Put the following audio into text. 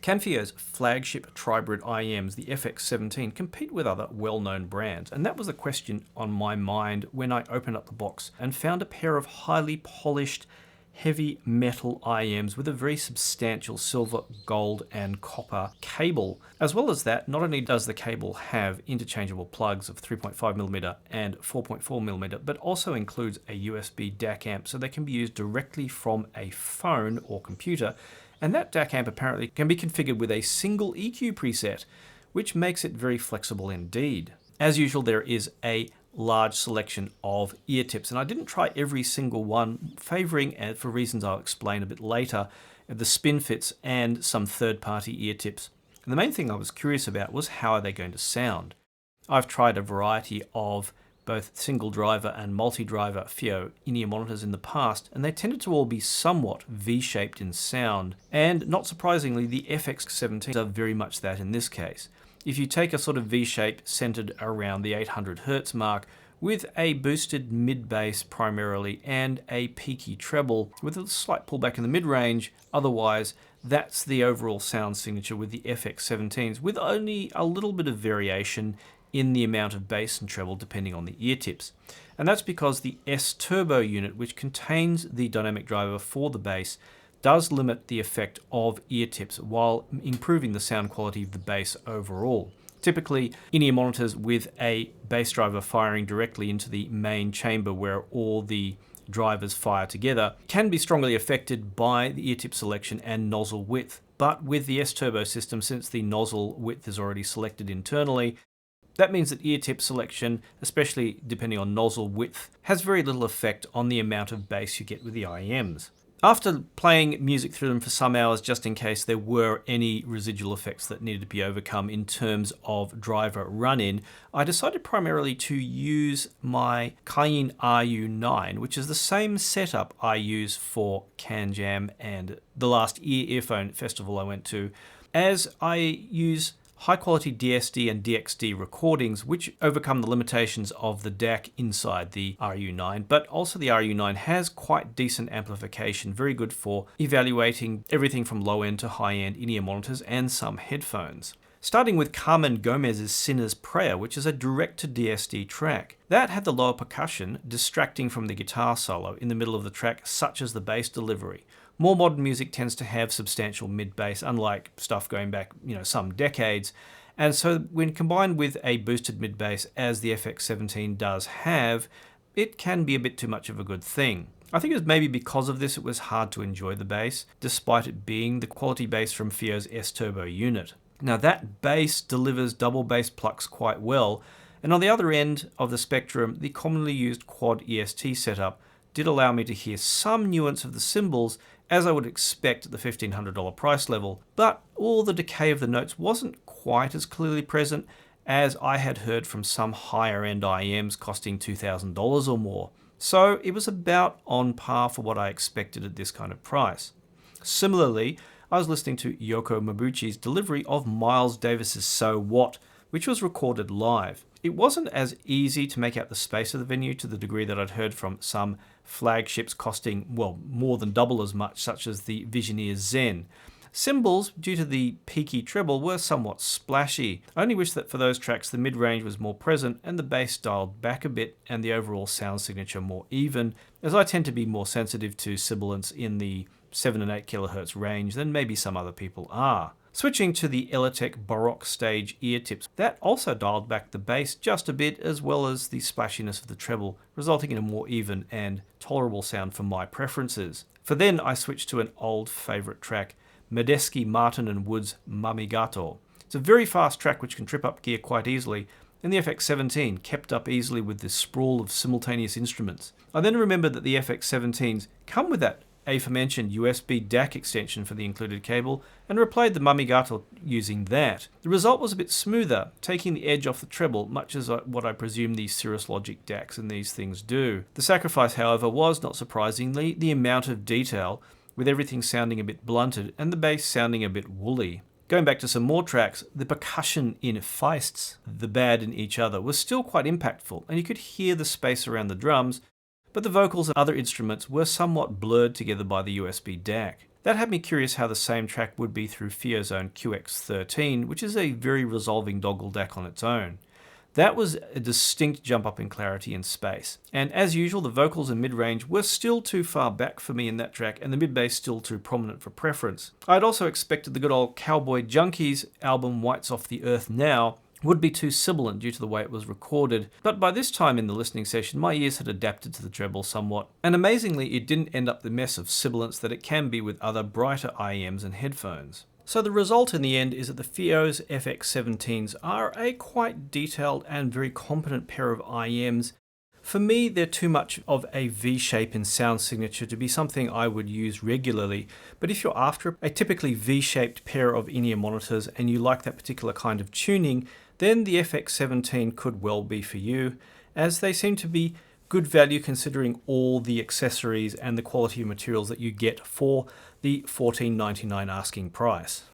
Can FiiO's flagship tribrid IEMs, the FX17, compete with other well-known brands? And that was a question on my mind when I opened up the box and found a pair of highly polished heavy metal IEMs with a very substantial silver, gold and copper cable. As well as that, not only does the cable have interchangeable plugs of 3.5mm and 4.4mm, but also includes a USB DAC amp, so they can be used directly from a phone or computer. And that DAC amp apparently can be configured with a single EQ preset, which makes it very flexible indeed. As usual, there is a large selection of ear tips, and I didn't try every single one, favoring, for reasons I'll explain a bit later, the spin fits and some third-party ear tips. And the main thing I was curious about was how are they going to sound. I've tried a variety of both single driver and multi-driver FiiO in-ear monitors in the past, and they tended to all be somewhat V-shaped in sound. And not surprisingly, the FX17s are very much that in this case. If you take a sort of V-shape centered around the 800 Hz mark with a boosted mid-bass primarily and a peaky treble with a slight pullback in the mid-range, otherwise that's the overall sound signature with the FX17s, with only a little bit of variation in the amount of bass and treble depending on the ear tips. And that's because the S-Turbo unit, which contains the dynamic driver for the bass, does limit the effect of ear tips while improving the sound quality of the bass overall. Typically, in-ear monitors with a bass driver firing directly into the main chamber where all the drivers fire together can be strongly affected by the ear tip selection and nozzle width. But with the S-Turbo system, since the nozzle width is already selected internally, that means that ear tip selection, especially depending on nozzle width, has very little effect on the amount of bass you get with the IEMs. After playing music through them for some hours, just in case there were any residual effects that needed to be overcome in terms of driver run-in, I decided primarily to use my Cayenne RU9, which is the same setup I use for CanJam and the last earphone festival I went to, as I use high-quality DSD and DXD recordings, which overcome the limitations of the DAC inside the RU9, but also the RU9 has quite decent amplification, very good for evaluating everything from low-end to high-end in-ear monitors and some headphones. Starting with Carmen Gomez's Sinner's Prayer, which is a direct-to-DSD track. That had the lower percussion distracting from the guitar solo in the middle of the track, such as the bass delivery. More modern music tends to have substantial mid-bass, unlike stuff going back, some decades. And so when combined with a boosted mid-bass, as the FX17 does have, it can be a bit too much of a good thing. I think it was maybe because of this it was hard to enjoy the bass, despite it being the quality bass from FiiO's S-Turbo unit. Now that bass delivers double bass plucks quite well, and on the other end of the spectrum, the commonly used quad EST setup did allow me to hear some nuance of the cymbals, as I would expect at the $1,500 price level, but all the decay of the notes wasn't quite as clearly present as I had heard from some higher end IEMs costing $2,000 or more. So it was about on par for what I expected at this kind of price. Similarly, I was listening to Yoko Mabuchi's delivery of Miles Davis's So What, which was recorded live. It wasn't as easy to make out the space of the venue to the degree that I'd heard from some flagships costing, more than double as much, such as the Visioneer Zen. Cymbals, due to the peaky treble, were somewhat splashy. I only wish that for those tracks the mid-range was more present and the bass dialed back a bit and the overall sound signature more even, as I tend to be more sensitive to sibilance in the 7 and 8 kHz range than maybe some other people are. Switching to the Elitech Baroque Stage ear tips, that also dialed back the bass just a bit, as well as the splashiness of the treble, resulting in a more even and tolerable sound for my preferences. For then I switched to an old favourite track, Medeski, Martin and Wood's Mamigato. It's a very fast track which can trip up gear quite easily, and the FX17 kept up easily with this sprawl of simultaneous instruments. I then remembered that the FX17s come with that aforementioned USB DAC extension for the included cable, and replayed the Mamigato using that. The result was a bit smoother, taking the edge off the treble, much as what I presume these Cirrus Logic DACs and these things do. The sacrifice, however, was, not surprisingly, the amount of detail, with everything sounding a bit blunted and the bass sounding a bit woolly. Going back to some more tracks, the percussion in Feists, the bad in each other, was still quite impactful, and you could hear the space around the drums, but the vocals and other instruments were somewhat blurred together by the USB DAC. That had me curious how the same track would be through FiiO's own QX13, which is a very resolving doggle DAC on its own. That was a distinct jump up in clarity and space. And as usual, the vocals and mid-range were still too far back for me in that track, and the mid-bass still too prominent for preference. I'd also expected the good old Cowboy Junkies album White's Off the Earth Now would be too sibilant due to the way it was recorded, but by this time in the listening session my ears had adapted to the treble somewhat, and amazingly it didn't end up the mess of sibilance that it can be with other brighter IEMs and headphones. So the result in the end is that the FiiO's FX17s are a quite detailed and very competent pair of IEMs. For me, they're too much of a V-shape in sound signature to be something I would use regularly, but if you're after a typically V-shaped pair of in-ear monitors and you like that particular kind of tuning, then the FX17 could well be for you, as they seem to be good value considering all the accessories and the quality of materials that you get for the $14.99 asking price.